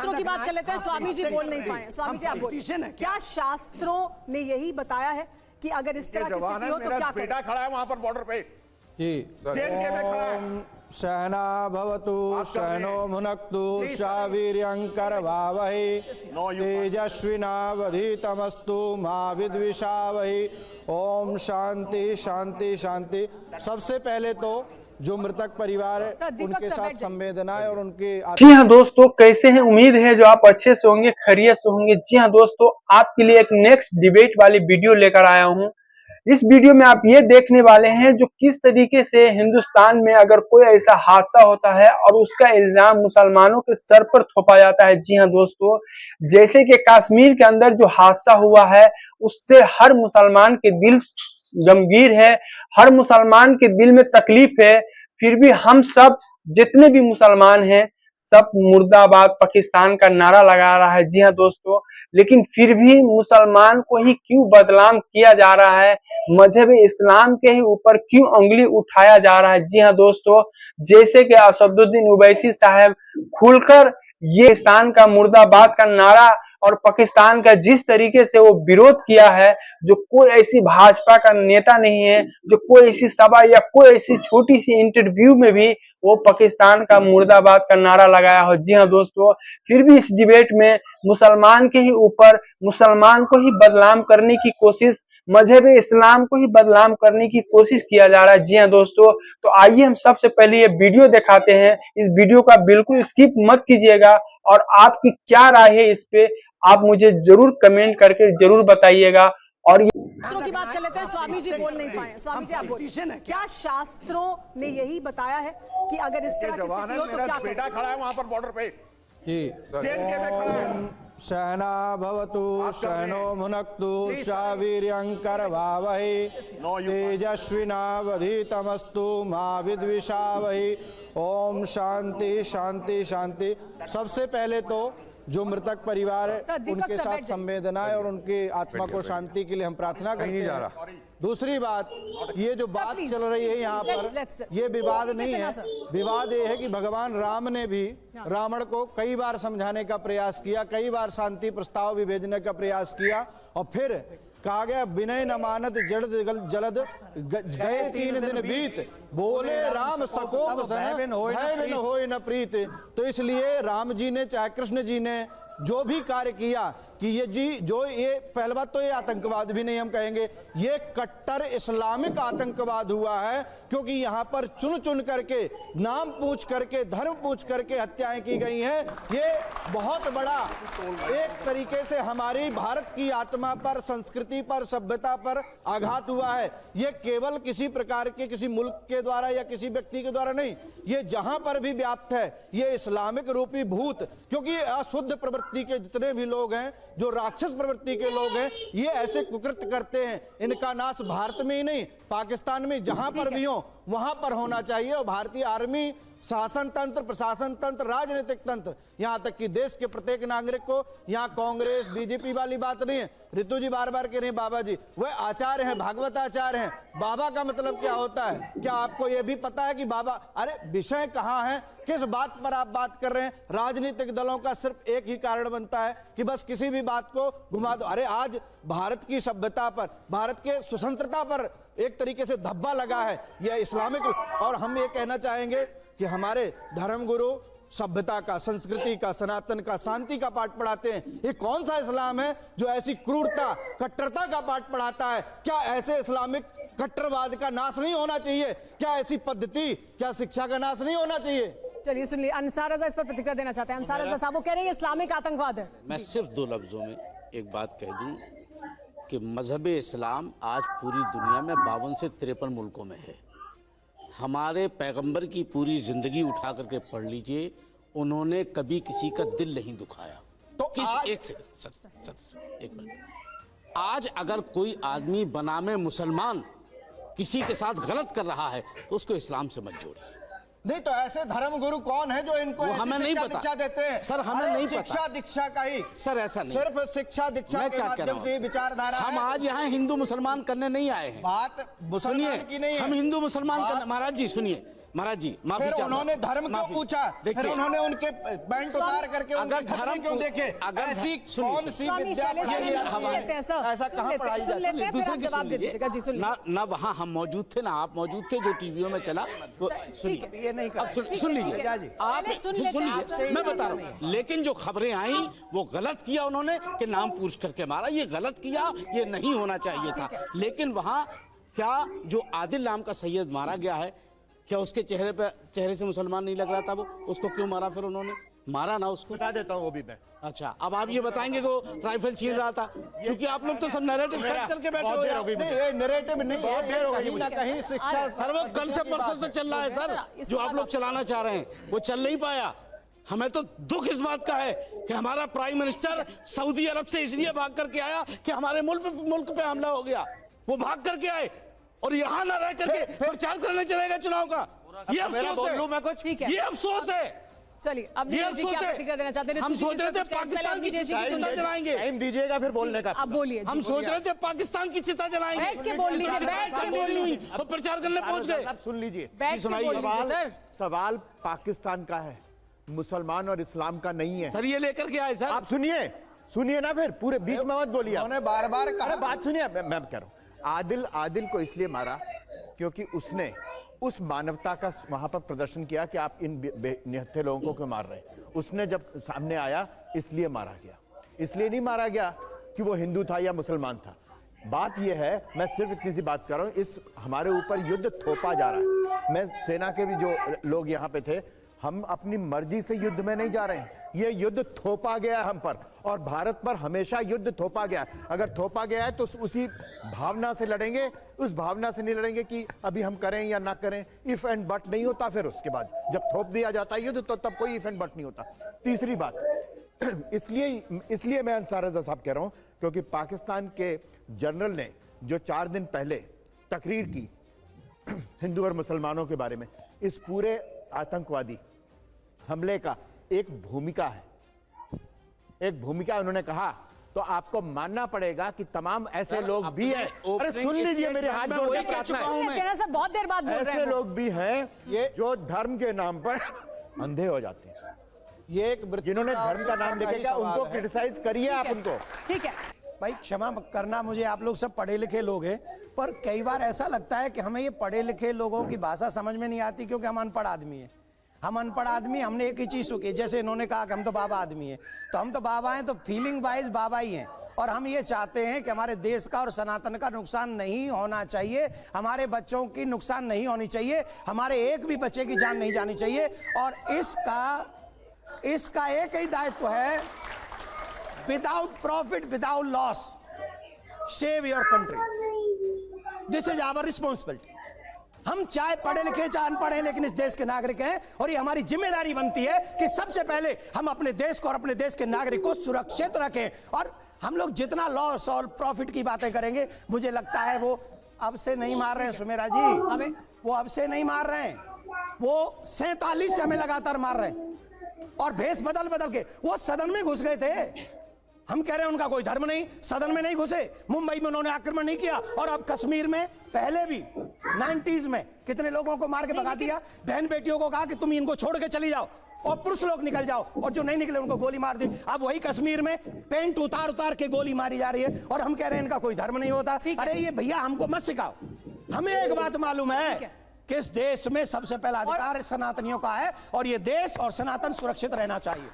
शास्त्रों की बात कर लेते हैं। स्वामी जी बोल नहीं पाए। स्वामी जी आप बोलिए, क्या शास्त्रों ने यही बताया है कि अगर इस तरह की स्थिति हो तो क्या करें? बेटा खड़ा है वहां पर बॉर्डर पे ओम सहना भवतु सहनो भुनक्तु वीर्यंकरवावहै तेजस्विनावधीतमस्तु मा विद्विषावहै। ओम शांति शांति शांति। सबसे पहले तो जो मृतक परिवार उनके साथ संवेदनाएं और उनके जी हाँ दोस्तों, कैसे हैं? उम्मीद है जो आप अच्छे से होंगे, खैरियत से होंगे। जी हाँ दोस्तों, आपके लिए एक नेक्स्ट डिबेट वाली वीडियो लेकर आया हूं। इस वीडियो में आप ये देखने वाले हैं जो किस तरीके से हिंदुस्तान में अगर कोई ऐसा हादसा होता है और उसका इल्जाम मुसलमानों के सर पर थोपा जाता है। जी हाँ दोस्तों, जैसे कि कश्मीर के अंदर जो हादसा हुआ है उससे हर मुसलमान के दिल गमगीर है, हर मुसलमान के दिल में तकलीफ है। फिर भी हम सब जितने भी मुसलमान हैं सब मुर्दाबाद पाकिस्तान का नारा लगा रहा है। जी हाँ दोस्तों, लेकिन फिर भी मुसलमान को ही क्यों बदनाम किया जा रहा है, मजहब इस्लाम के ही ऊपर क्यों उंगली उठाया जा रहा है। जी हाँ दोस्तों, जैसे कि असदुद्दीन ओवैसी साहब खुलकर ये पाकिस्तान का मुर्दाबाद का नारा और पाकिस्तान का जिस तरीके से वो विरोध किया है, जो कोई ऐसी भाजपा का नेता नहीं है जो कोई ऐसी सभा या कोई ऐसी छोटी सी इंटरव्यू में भी वो पाकिस्तान का मुर्दाबाद का नारा लगाया हो। जी हाँ दोस्तों, फिर भी इस डिबेट में मुसलमान के ही ऊपर मुसलमान को ही बदनाम करने की कोशिश, मजहब इस्लाम को ही बदनाम करने की कोशिश किया जा रहा है। जी हाँ दोस्तों, तो आइए हम सबसे पहले ये वीडियो दिखाते हैं। इस वीडियो का बिल्कुल स्किप मत कीजिएगा और आपकी क्या राय है इस पे आप मुझे जरूर कमेंट करके जरूर बताइएगा। और शास्त्रों की बात कर लेते हैं। स्वामी जी बोल नहीं पाए। स्वामी जी आप बोलिए, क्या शास्त्रों ने यही बताया है कि अगर इस तरह की स्थिति हो तो क्या करें? बेटा खड़ा है वहां पर बॉर्डर पे ओम सहना भवतु सहनो भुनक्तु वीर्यंकरवावहै तेजस्विनावधीतमस्तु मा विद्विषावहै। ओम शांति शांति शांति। सबसे पहले तो जो मृतक परिवार उनके साथ संवेदनाएं और उनकी आत्मा को शांति के लिए हम प्रार्थना करते हैं। दूसरी बात, ये जो बात चल रही है यहाँ पर, ये विवाद नहीं है। विवाद ये है कि भगवान राम ने भी रावण को कई बार समझाने का प्रयास किया, कई बार शांति प्रस्ताव भी भेजने का प्रयास किया और फिर कहा गया विनय न मानत जड़ जलद गए 3 दिन बीत, बोले राम सकोप भय बिन होय न प्रीत। तो इसलिए राम जी ने चाहे कृष्ण जी ने जो भी कार्य किया कि ये पहली बात तो ये आतंकवाद भी नहीं हम कहेंगे, ये कट्टर इस्लामिक आतंकवाद हुआ है, क्योंकि यहाँ पर चुन चुन करके नाम पूछ करके धर्म पूछ करके हत्याएं की गई हैं। ये बहुत बड़ा एक तरीके से हमारी भारत की आत्मा पर, संस्कृति पर, सभ्यता पर आघात हुआ है। ये केवल किसी प्रकार के किसी मुल्क के द्वारा या किसी व्यक्ति के द्वारा नहीं, ये जहां पर भी व्याप्त है ये इस्लामिक रूपी भूत, क्योंकि अशुद्ध प्रवृत्ति के जितने भी लोग हैं, जो राक्षस प्रवृत्ति के लोग हैं, ये ऐसे कुकृत्य करते हैं। इनका नाश भारत में ही नहीं पाकिस्तान में जहां पर भी हो वहां पर होना चाहिए। और भारतीय आर्मी, शासन तंत्र, प्रशासन तंत्र, राजनीतिक तंत्र, यहां तक कि देश के प्रत्येक नागरिक को, यहां कांग्रेस बीजेपी वाली बात नहीं है। ऋतु जी बार बार कह रहे हैं बाबा जी, वह आचार्य हैं, भागवत आचार्य हैं। बाबा का मतलब क्या होता है? क्या आपको यह भी पता है कि बाबा, अरे विषय कहां है, किस बात पर आप बात कर रहे हैं? राजनीतिक दलों का सिर्फ एक ही कारण बनता है कि बस किसी भी बात को घुमा दो। अरे आज भारत की सभ्यता पर, भारत के स्वतंत्रता पर एक तरीके से धब्बा लगा है यह इस्लामिक। और हम ये कहना चाहेंगे कि हमारे धर्मगुरु सभ्यता का, संस्कृति का, सनातन का, शांति का पाठ पढ़ाते हैं। ये कौन सा इस्लाम है जो ऐसी क्रूरता, कट्टरता का पाठ पढ़ाता है? क्या ऐसे इस्लामिक कट्टरवाद का नाश नहीं होना चाहिए? क्या ऐसी पद्धति, क्या शिक्षा का नाश नहीं होना चाहिए? चलिए सुन लीजिए, अंसार रजा इस पर प्रतिक्रिया देना चाहते हैं। अंसार रजा साहब वो कह रहे हैं इस्लामिक आतंकवाद है। मैं सिर्फ 2 लफ्जों में एक बात कह दूं कि मजहब इस्लाम आज पूरी दुनिया में 52 से 53 मुल्कों में है। हमारे पैगंबर की पूरी जिंदगी उठा करके पढ़ लीजिए, उन्होंने कभी किसी का दिल नहीं दुखाया। तो एक सेकंड सर, एक मिनट। आज अगर कोई आदमी बनामे मुसलमान किसी के साथ गलत कर रहा है तो उसको इस्लाम से मत जोड़िए। नहीं तो ऐसे धर्म गुरु कौन है जो इनको हमें नहीं पता, दीक्षा देते हैं? सर हमें नहीं पता। शिक्षा दीक्षा का ही सर ऐसा नहीं, सिर्फ शिक्षा दीक्षा के माध्यम से विचारधारा। हम आज यहाँ हिंदू मुसलमान करने नहीं आए हैं। बात मुसलमान की नहीं है, हम हिंदू मुसलमान करने। महाराज जी सुनिए, महाराज जी माफी फिर चाहता हूं। उन्होंने धर्म क्यों माफी। पूछा? फिर देखिए, उन्होंने उनके पैंट उतार करके उनके अगर खतरे धर्म क्यों देखे? अगर ऐसी सुनिए, कौन सी स्वामी विद्या शैलेश पढ़ाई जी, जाती सुन लेते हैं है? सर, ऐसा सुन कहाँ लेते हैं, पढ़ाई सुन जाती लेते है? हैं, फिर आप दूसरे की जवाब सुन दे लीजिए। दीजिएगा जी, सुन लीजिए। ना वहां हम मौजूद थे ना आप मौजूद थे, जो टीवियों में चला वो ठीक है। ये नहीं अब सुन ठीक सुन है, ठीक लीजिए है। आप पहले सुन लेते सुन हैं, लीजिए आपसे मैं बता रहा हूँ। लेकिन जो खबरें आई वो गलत किया उन्होंने कि नाम पूछ करके मारा, ये गलत किया, ये नहीं होना चाहिए था। लेकिन वहां क्या जो आदिल नाम का सैयद मारा गया है, क्या उसके चेहरे से मुसलमान नहीं लग रहा था? वो उसको क्यों मारा? फिर उन्होंने मारा ना उसको। बता देता हूँ वो भी मैं। अच्छा, अब आप ये बताएंगे कि वो राइफल छीन रहा था, क्योंकि आप लोग तो सब नैरेटिव सेट करके बैठे हो यार। नहीं, ये नैरेटिव नहीं है, ये कहीं ना कहीं शिक्षा सर वो कल से परसों से चल रहा है सर, जो आप लोग चलाना चाह रहे हैं वो चल नहीं पाया। हमें तो दुख इस बात का है कि हमारा प्राइम मिनिस्टर सऊदी अरब से इसलिए भाग करके आया कि हमारे मुल्क पे हमला हो गया। वो भाग करके आए और यहाँ ना रह करके प्रचार करने चलेगा चुनाव का। ये अफसोस है। मैं कुछ ठीक है, ये अफसोस है। चलिए अब ये नीरज जी अफसोस क्या है। प्रतिक्रिया देना चाहते हैं? हम ऋतु जी सोच रहे के थे साथ कुछ कहें, पाकिस्तान पहले की नीरज जी की चिता सुनते जलाएंगे। टाइम दीजिएगा फिर बोलने का। अब बोलिए हम जी, सोच रहे थे पाकिस्तान की चिता जलाएंगे। बैठ के बोल लीजिए, बैठ के बोल लीजिए, वो प्रचार करने पहुंच गए। आप सुन लीजिए, बैठ के बोल लीजिए सर। सवाल पाकिस्तान का है, मुसलमान और इस्लाम का नहीं है। सर ये लेकर के आए सर। आप सुनिए ना, फिर पूरे बीच में मत बोलिए। उन्होंने बार-बार कहा। अरे बात सुनिए, मैं कह रहा हूं आदिल को इसलिए मारा क्योंकि उसने उस मानवता का वहां पर प्रदर्शन किया कि आप इन निहत्थे लोगों को क्यों मार रहे हैं। उसने जब सामने आया इसलिए मारा गया, इसलिए नहीं मारा गया कि वो हिंदू था या मुसलमान था। बात यह है, मैं सिर्फ इतनी सी बात कर रहा हूं, इस हमारे ऊपर युद्ध थोपा जा रहा है। मैं सेना के भी जो लोग यहाँ पे थे, हम अपनी मर्जी से युद्ध में नहीं जा रहे हैं, ये युद्ध थोपा गया हम पर, और भारत पर हमेशा युद्ध थोपा गया। अगर थोपा गया है तो उसी भावना से लड़ेंगे, उस भावना से नहीं लड़ेंगे कि अभी हम करें या ना करें। इफ एंड बट नहीं होता। फिर उसके बाद जब थोप दिया जाता है युद्ध तो तब कोई इफ एंड बट नहीं होता। तीसरी बात, इसलिए मैं अंसार रज़ा साहब कह रहा हूं क्योंकि पाकिस्तान के जनरल ने जो 4 दिन पहले तकरीर की हिंदू और मुसलमानों के बारे में, इस पूरे आतंकवादी हमले का एक भूमिका है, उन्होंने कहा। तो आपको मानना पड़ेगा कि तमाम ऐसे लोग भी हैं। अरे सुन लीजिए, मेरे हाथ जोड़ के प्रार्थना है। सर बहुत देर बाद बोल रहे ऐसे हैं लोग भी हैं जो धर्म के नाम पर अंधे हो जाते हैं। ये एक जिन्होंने धर्म का नाम लेके क्या, उनको क्रिटिसाइज करिए आप उनको। ठीक है। भाई क्षमा करना, मुझे आप लोग सब पढ़े लिखे लोग हैं, पर कई बार ऐसा लगता है कि हमें ये पढ़े लिखे लोगों की भाषा समझ में नहीं आती क्योंकि हम अनपढ़ आदमी हैं। हम अनपढ़ आदमी, हमने एक ही चीज़ सुखी, जैसे इन्होंने कहा कि हम तो बाबा आदमी हैं, तो हम तो बाबा हैं, तो फीलिंग वाइज बाबा ही हैं। और हम ये चाहते हैं कि हमारे देश का और सनातन का नुकसान नहीं होना चाहिए, हमारे बच्चों की नुकसान नहीं होनी चाहिए, हमारे एक भी बच्चे की जान नहीं जानी चाहिए। और इसका एक ही दायित्व है, without profit, without loss, save your country. This is our responsibility. हम चाहे पढ़े लिखे चाहे अनपढ़ हैं, लेकिन इस देश के नागरिक हैं, और ये हमारी जिम्मेदारी बनती है कि सबसे पहले हम अपने देश को और अपने देश के नागरिक को सुरक्षित रखें। और हम लोग जितना लॉस और प्रॉफिट की बातें करेंगे, मुझे लगता है वो अब से नहीं मार रहे हैं सुमेरा जी, वो अब से नहीं मार रहे हैं, वो 47 से हमें लगातार मार रहे हैं, और भेष बदल के वो सदन में घुस गए थे। हम कह रहे हैं उनका कोई धर्म नहीं, सदन में नहीं घुसे, मुंबई में उन्होंने आक्रमण नहीं किया, और अब कश्मीर में पहले भी 90s में कितने लोगों को मार के भगा दिया। बहन बेटियों को कहा कि तुम इनको छोड़ के चली जाओ, और पुरुष लोग निकल जाओ, और जो नहीं निकले उनको गोली मार दी। अब वही कश्मीर में पेंट उतार के गोली मारी जा रही है, और हम कह रहे हैं इनका कोई धर्म नहीं होता। अरे ये भैया हमको मत सिखाओ, हमें एक बात मालूम है कि इस देश में सबसे पहला अधिकार सनातनियों का है, और ये देश और सनातन सुरक्षित रहना चाहिए।